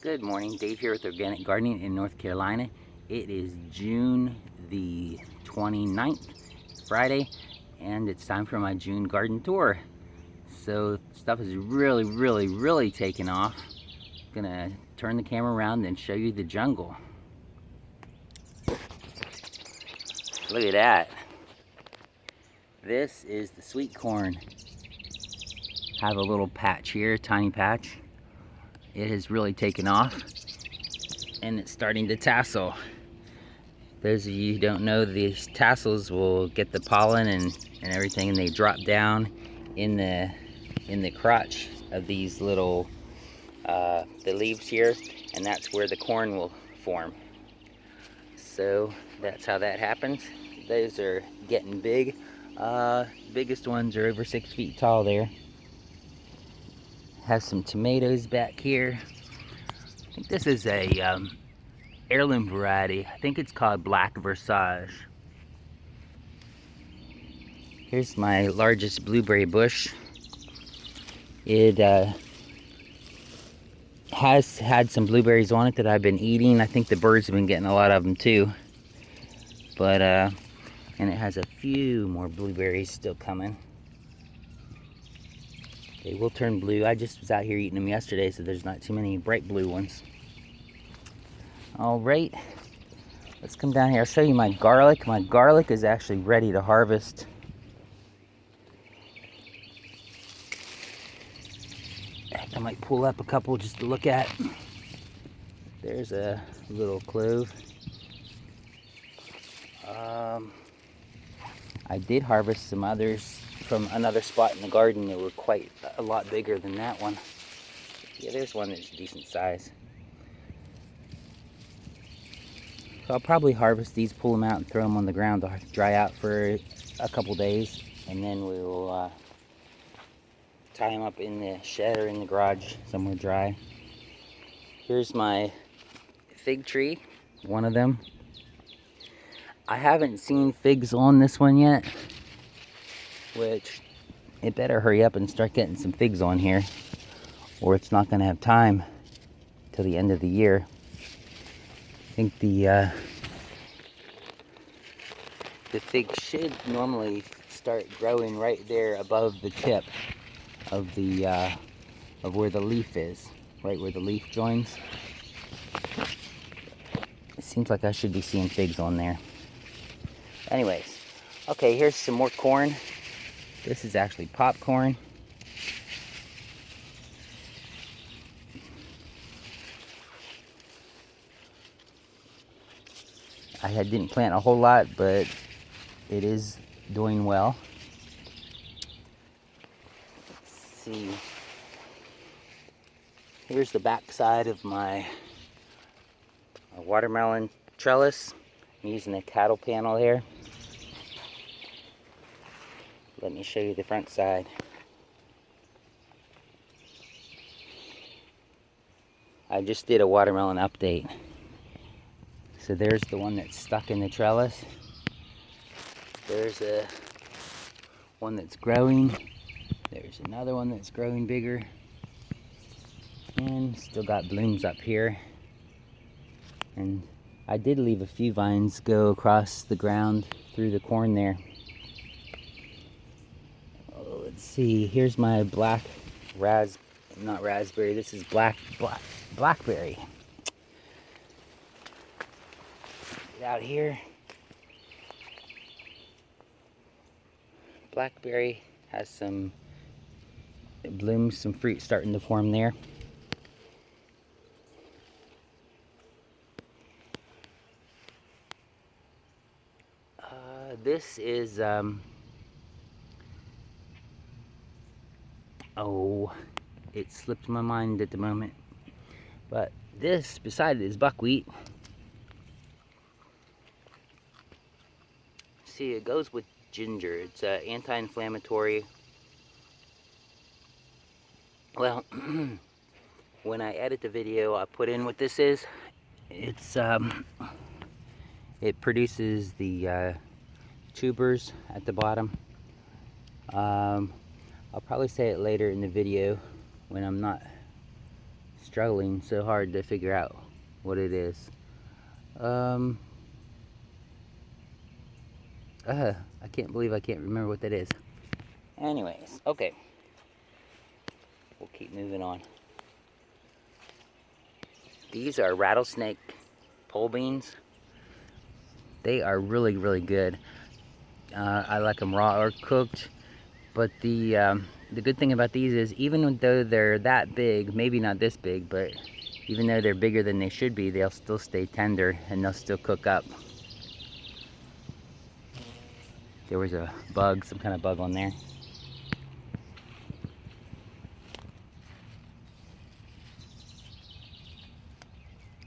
Good morning, Dave here with Organic Gardening in North Carolina. It is June the 29th, Friday, and it's time for my June garden tour. So stuff is really taking off. I'm gonna turn the camera around and show you the jungle. Look at that. This is the sweet corn. I have a little patch here, tiny patch. It has really taken off and it's starting to tassel. Those of you who don't know, these tassels will get the pollen and everything, and they drop down in the crotch of these little the leaves here, and that's where the corn will form. So that's how that happens. Those are getting big. Biggest ones are over 6 feet tall there. Have some tomatoes back here. I think this is a heirloom variety. I think it's called Black Versage. Here's my largest blueberry bush. It has had some blueberries on it that I've been eating. I think the birds have been getting a lot of them too. But and it has a few more blueberries still coming. They will turn blue. I just was out here eating them yesterday, so there's not too many bright blue ones. All right, let's come down here. I'll show you my garlic. My garlic is actually ready to harvest. I might pull up a couple just to look at. There's a little clove. I did harvest some others from another spot in the garden that were quite a lot bigger than that one. Yeah, there's one that's decent size. So I'll probably harvest these, pull them out, and throw them on the ground to dry out for a couple days, and then we will tie them up in the shed or in the garage somewhere dry. Here's my fig tree, one of them. I haven't seen figs on this one yet, which it better hurry up and start getting some figs on here, or it's not going to have time till the end of the year. I think the fig should normally start growing right there above the tip of the of where the leaf is, right where the leaf joins. It seems like I should be seeing figs on there. Anyways, okay, here's some more corn. This is actually popcorn. I didn't plant a whole lot, but it is doing well. Let's see. Here's the back side of my watermelon trellis. I'm using a cattle panel here. Let me show you the front side. I just did a watermelon update. So there's the one that's stuck in the trellis. There's a one that's growing. There's another one that's growing bigger. And still got blooms up here. And I did leave a few vines go across the ground through the corn there. Oh, let's see, here's my not raspberry, this is blackberry. Get out here. Blackberry has some blooms, some fruit starting to form there. This is oh, it slipped my mind at the moment, but this beside it is buckwheat. See, it goes with ginger. It's anti-inflammatory. Well, when I edit the video, I put in what this is. It's it produces the tubers at the bottom. I'll probably say it later in the video when I'm not struggling so hard to figure out what it is. I can't believe I can't remember what that is. Anyways, okay. We'll keep moving on. These are rattlesnake pole beans. They are really, really good. I like them raw or cooked. But the good thing about these is, even though they're that big, maybe not this big, but even though they're bigger than they should be, they'll still stay tender and they'll still cook up. There was a bug, some kind of bug on there.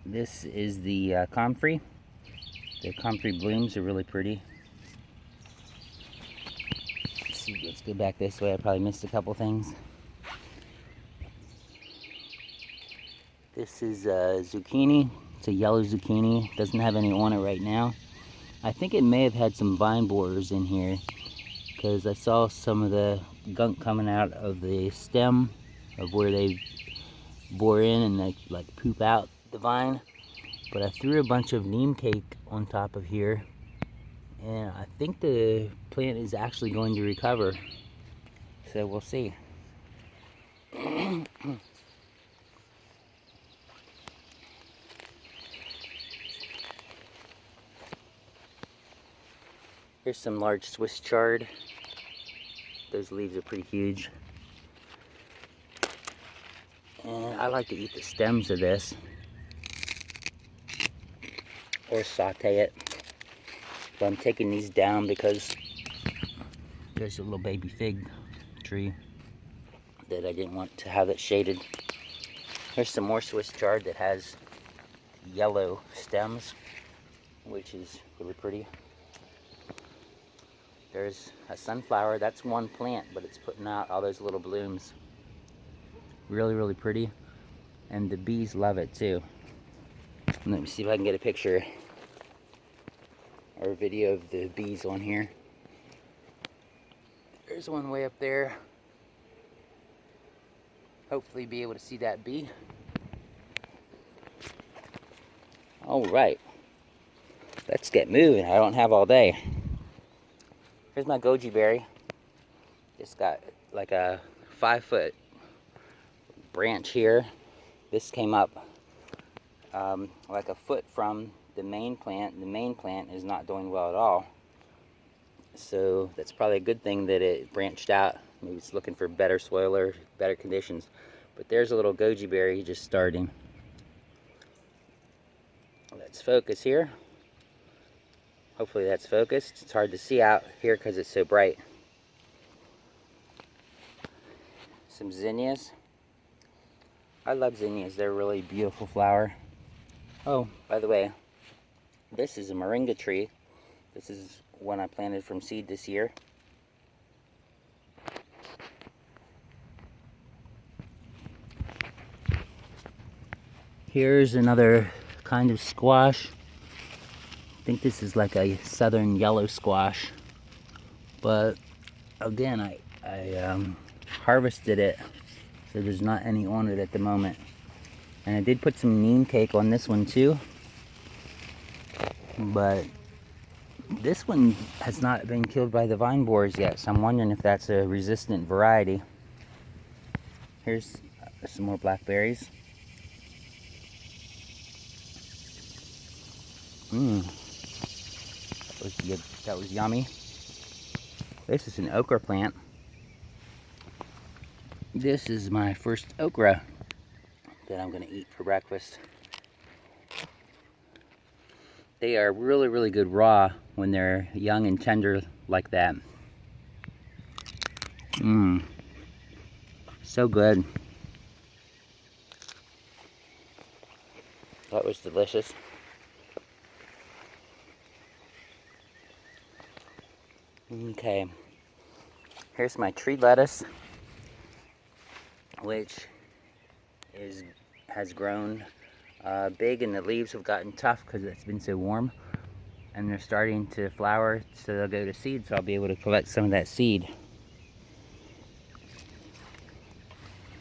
This is the comfrey. The comfrey blooms are really pretty. Let's go back this way. I probably missed a couple things. This is zucchini. It's a yellow zucchini. Doesn't have any on it right now. I think it may have had some vine borers in here, because I saw some of the gunk coming out of the stem of where they bore in and they like poop out the vine. But I threw a bunch of neem cake on top of here, and I think the plant is actually going to recover. So we'll see. Here's some large Swiss chard. Those leaves are pretty huge. And I like to eat the stems of this, or saute it. But I'm taking these down because there's a little baby fig tree that I didn't want to have it shaded. Here's some more Swiss chard that has yellow stems, which is really pretty. There's a sunflower. That's one plant, but it's putting out all those little blooms. Really, really pretty. And the bees love it too. Let me see if I can get a picture or a video of the bees on here. There's one way up there. Hopefully be able to see that bee. All right. Let's get moving. I don't have all day. Here's my goji berry. It's got like a 5-foot branch here. This came up like a foot from the main plant. The main plant is not doing well at all. So that's probably a good thing that it branched out. Maybe it's looking for better soil or better conditions. But there's a little goji berry just starting. Let's focus here. Hopefully that's focused. It's hard to see out here because it's so bright. Some zinnias. I love zinnias. They're a really beautiful flower. Oh, by the way, this is a moringa tree. This is one I planted from seed this year. Here's another kind of squash. I think this is like a southern yellow squash, but again, I harvested it, so there's not any on it at the moment. And I did put some neem cake on this one too, but this one has not been killed by the vine borers yet, so I'm wondering if that's a resistant variety. Here's some more blackberries. That was yummy. This is an okra plant. This is my first okra that I'm going to eat for breakfast. They are really, really good raw when they're young and tender like that. So good. That was delicious. Okay, here's my tree lettuce, which has grown big, and the leaves have gotten tough because it's been so warm, and they're starting to flower, so they'll go to seed, so I'll be able to collect some of that seed.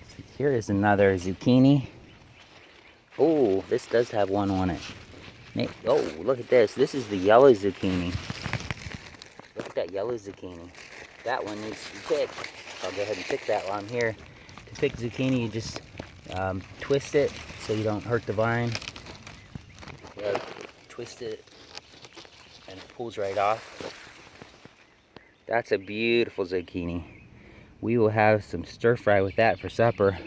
So here is another zucchini. Oh, this does have one on it. Oh, look at this. This is the yellow zucchini. Look at that yellow zucchini. That one needs to be picked. I'll go ahead and pick that while I'm here. To pick zucchini, you just twist it so you don't hurt the vine. Twist it and it pulls right off. That's a beautiful zucchini. We will have some stir fry with that for supper.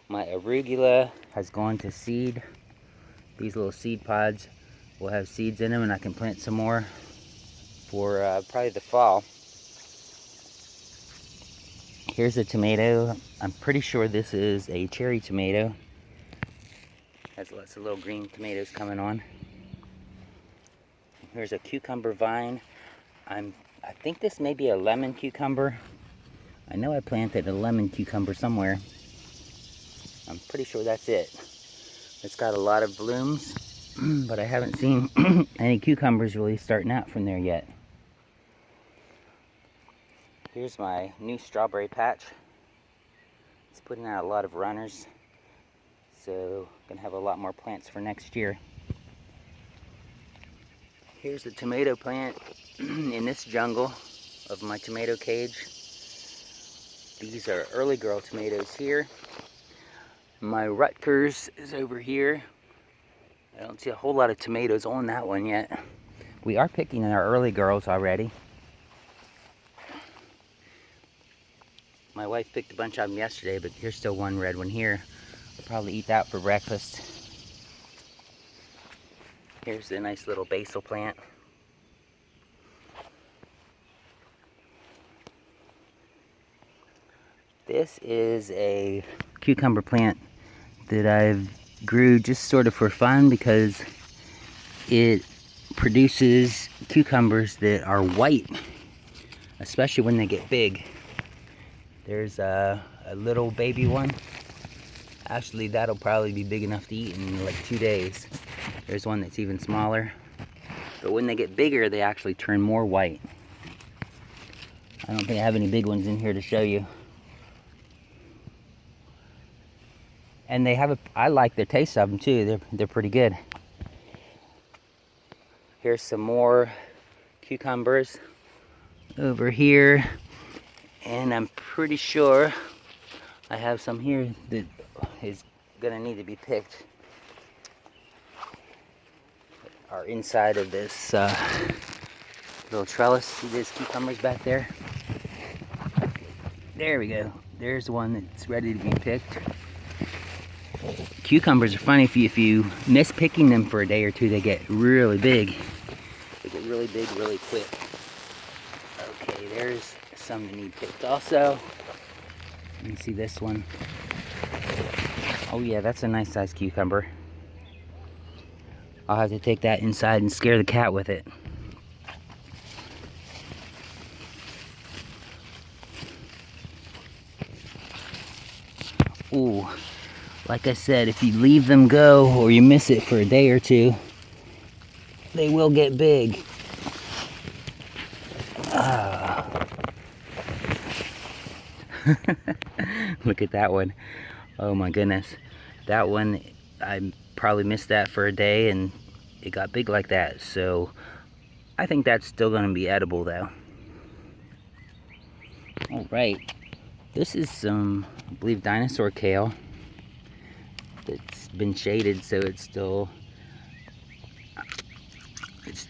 My arugula has gone to seed. These little seed pods will have seeds in them, and I can plant some more for probably the fall. Here's a tomato. I'm pretty sure this is a cherry tomato. Has lots of little green tomatoes coming on. Here's a cucumber vine. I think this may be a lemon cucumber. I know I planted a lemon cucumber somewhere. I'm pretty sure that's it. It's got a lot of blooms, but I haven't seen any cucumbers really starting out from there yet. Here's my new strawberry patch. It's putting out a lot of runners, so I'm gonna have a lot more plants for next year. Here's the tomato plant in this jungle of my tomato cage. These are early girl tomatoes here. My Rutgers is over here. I don't see a whole lot of tomatoes on that one yet. We are picking our early girls already. My wife picked a bunch of them yesterday, but here's still one red one here. I'll probably eat that for breakfast. Here's the nice little basil plant. This is a cucumber plant that I've grew just sort of for fun because it produces cucumbers that are white, especially when they get big. There's a little baby one. Actually, that'll probably be big enough to eat in like 2 days. There's one that's even smaller. But when they get bigger, they actually turn more white. I don't think I have any big ones in here to show you. And they have I like the taste of them too. They're pretty good. Here's some more cucumbers over here. And I'm pretty sure I have some here that is gonna need to be picked. Are inside of this little trellis. See these cucumbers back there? There we go. There's one that's ready to be picked. Cucumbers are funny. If you miss picking them for a day or two, they get really big. They get really big really quick. Okay, there's some that need picked also. You can see this one. Oh yeah, that's a nice sized cucumber. I'll have to take that inside and scare the cat with it. Ooh, like I said, if you leave them go or you miss it for a day or two, they will get big. Look at that one. Oh my goodness. That one, I probably missed that for a day and it got big like that. So I think that's still going to be edible though. All right. This is some, I believe, dinosaur kale. It's been shaded, so it's still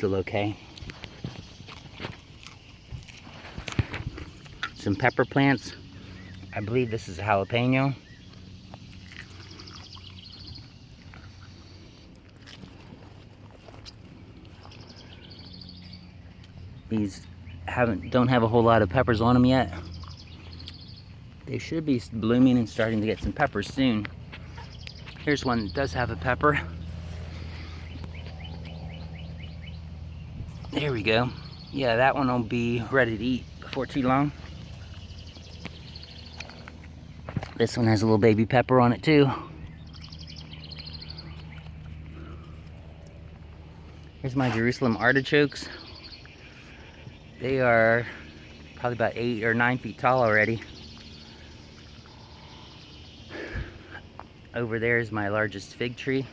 okay. Some pepper plants. I believe this is a jalapeno. These don't have a whole lot of peppers on them yet. They should be blooming and starting to get some peppers soon. Here's one that does have a pepper. There we go. Yeah, that one will be ready to eat before too long. This one has a little baby pepper on it too. Here's my Jerusalem artichokes. They are probably about 8 or 9 feet tall already. Over there is my largest fig tree,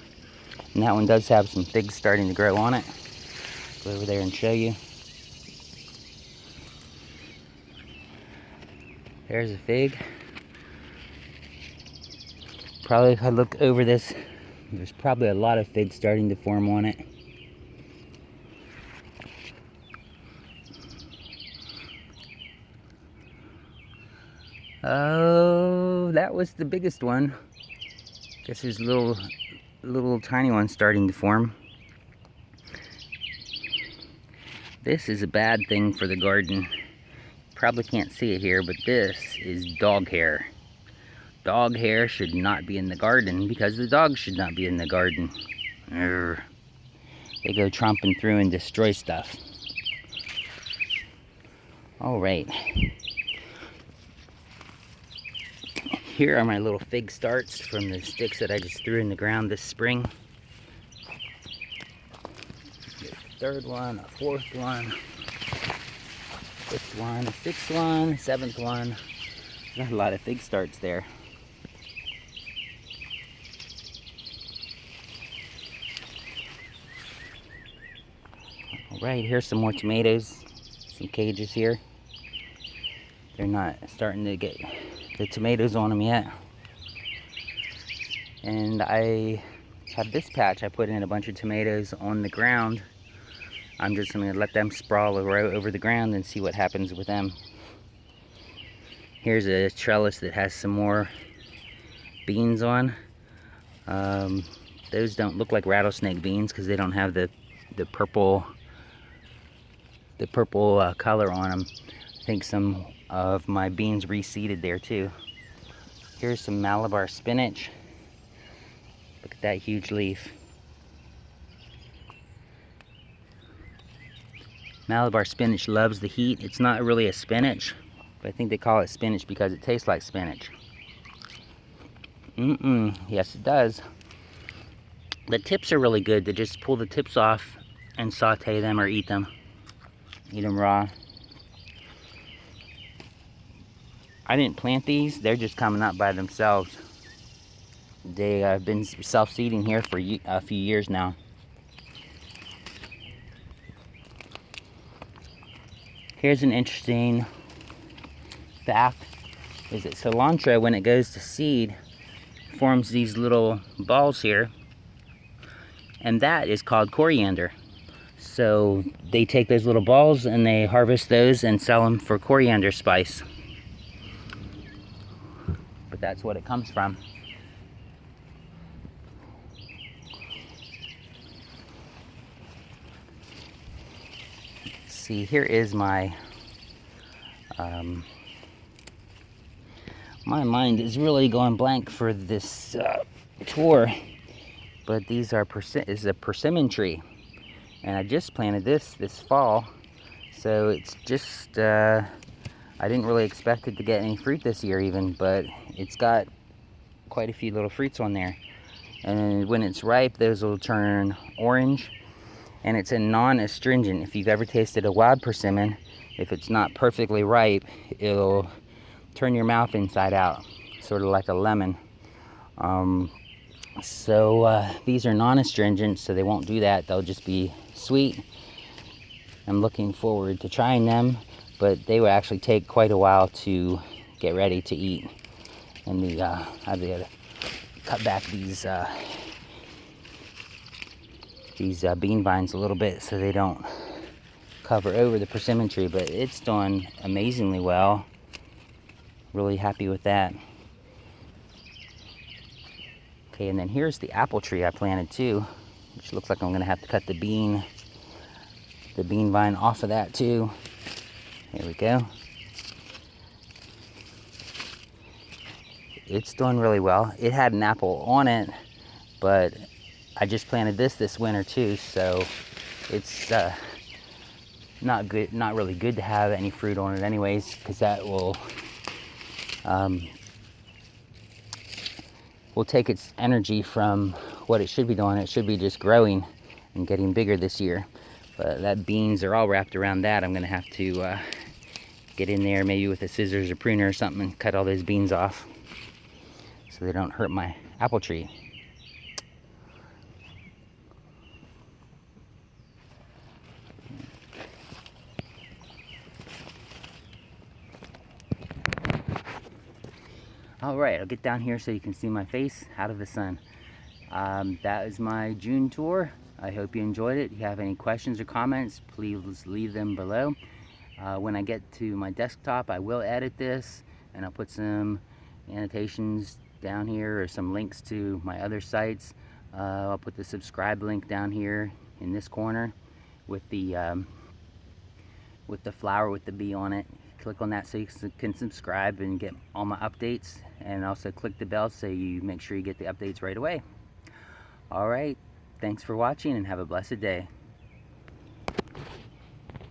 and that one does have some figs starting to grow on it. Go over there and show you. There's a fig. Probably if I look over this, there's probably a lot of figs starting to form on it. Oh, that was the biggest one. Guess there's little tiny ones starting to form. This is a bad thing for the garden. Probably can't see it here, but this is dog hair. Dog hair should not be in the garden because the dogs should not be in the garden. Urgh. They go tromping through and destroy stuff. All right. Here are my little fig starts from the sticks that I just threw in the ground this spring. Here's a third one, a fourth one, fifth one, a sixth one, a seventh one. Got a lot of fig starts there. All right, here's some more tomatoes, some cages here. They're not starting to get the tomatoes on them yet. And I have this patch. I put in a bunch of tomatoes on the ground. I'm just going to let them sprawl over the ground and see what happens with them. Here's a trellis that has some more beans on. Those don't look like rattlesnake beans because they don't have the purple color on them. I think some of my beans reseeded there too. Here's some Malabar spinach. Look at that huge leaf. Malabar spinach loves the heat. It's not really a spinach, but I think they call it spinach because it tastes like spinach. Yes, it does. The tips are really good to just pull the tips off and saute them or eat them. Eat them raw. I didn't plant these, they're just coming up by themselves. They have been self-seeding here for a few years now. Here's an interesting fact, is that cilantro, when it goes to seed, forms these little balls here, and that is called coriander. So they take those little balls and they harvest those and sell them for coriander spice. But that's what it comes from. Let's see, here is my my mind is really going blank for this tour, but these are is a persimmon tree, and I just planted this fall, so it's just I didn't really expect it to get any fruit this year even, but it's got quite a few little fruits on there. And when it's ripe, those will turn orange. And it's a non-astringent. If you've ever tasted a wild persimmon, if it's not perfectly ripe, it'll turn your mouth inside out, sort of like a lemon. These are non-astringent, so they won't do that. They'll just be sweet. I'm looking forward to trying them, but they would actually take quite a while to get ready to eat. And I've got to cut back these bean vines a little bit so they don't cover over the persimmon tree, but it's doing amazingly well. Really happy with that. Okay, and then here's the apple tree I planted too, which looks like I'm gonna have to cut the bean vine off of that too. There we go. It's doing really well. It had an apple on it, but I just planted this winter too, so it's not really good to have any fruit on it anyways, because that will take its energy from what it should be doing. It should be just growing and getting bigger this year. But that beans are all wrapped around that. I'm gonna have to get in there maybe with a scissors or pruner or something and cut all those beans off so they don't hurt my apple tree. Alright, I'll get down here so you can see my face out of the sun. That is my June tour. I hope you enjoyed it. If you have any questions or comments, please leave them below. When I get to my desktop, I will edit this and I'll put some annotations down here or some links to my other sites. I'll put the subscribe link down here in this corner with the flower with the bee on it. Click on that so you can subscribe and get all my updates, and also click the bell so you make sure you get the updates right away. Alright, thanks for watching and have a blessed day.